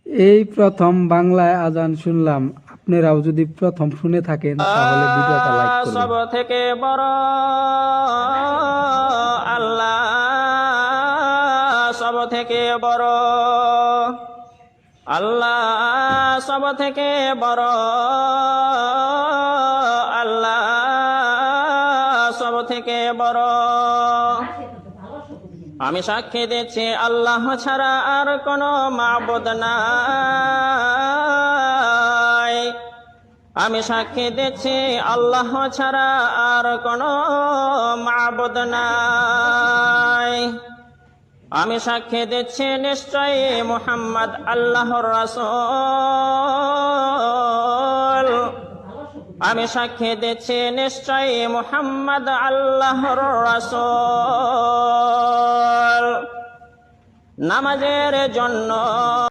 এই প্রথম বাংলায় আজান শুনলাম। আপনারাও যদি প্রথম শুনে থাকেন তাহলে ভিডিওটা লাইক সব করবেন। থেকে বড় আল্লাহ, সব থেকে বড় আল্লাহ, সব থেকে বড় আল্লাহ, সব থেকে বড়। আমি সাক্ষী দিচ্ছি আল্লাহ ছাড়া আর কোনো মাবুদ নাই। আমি সাক্ষী দিচ্ছি আল্লাহ ছাড়া আর কোনো মাবুদ নাই। আমি সাক্ষী দিচ্ছি নিশ্চয়ই মুহাম্মদ আল্লাহর রাসূল। আমি সাক্ষী দিচ্ছি নিশ্চয়ই মুহাম্মদ আল্লাহর রাসূল। নামাজের জন্য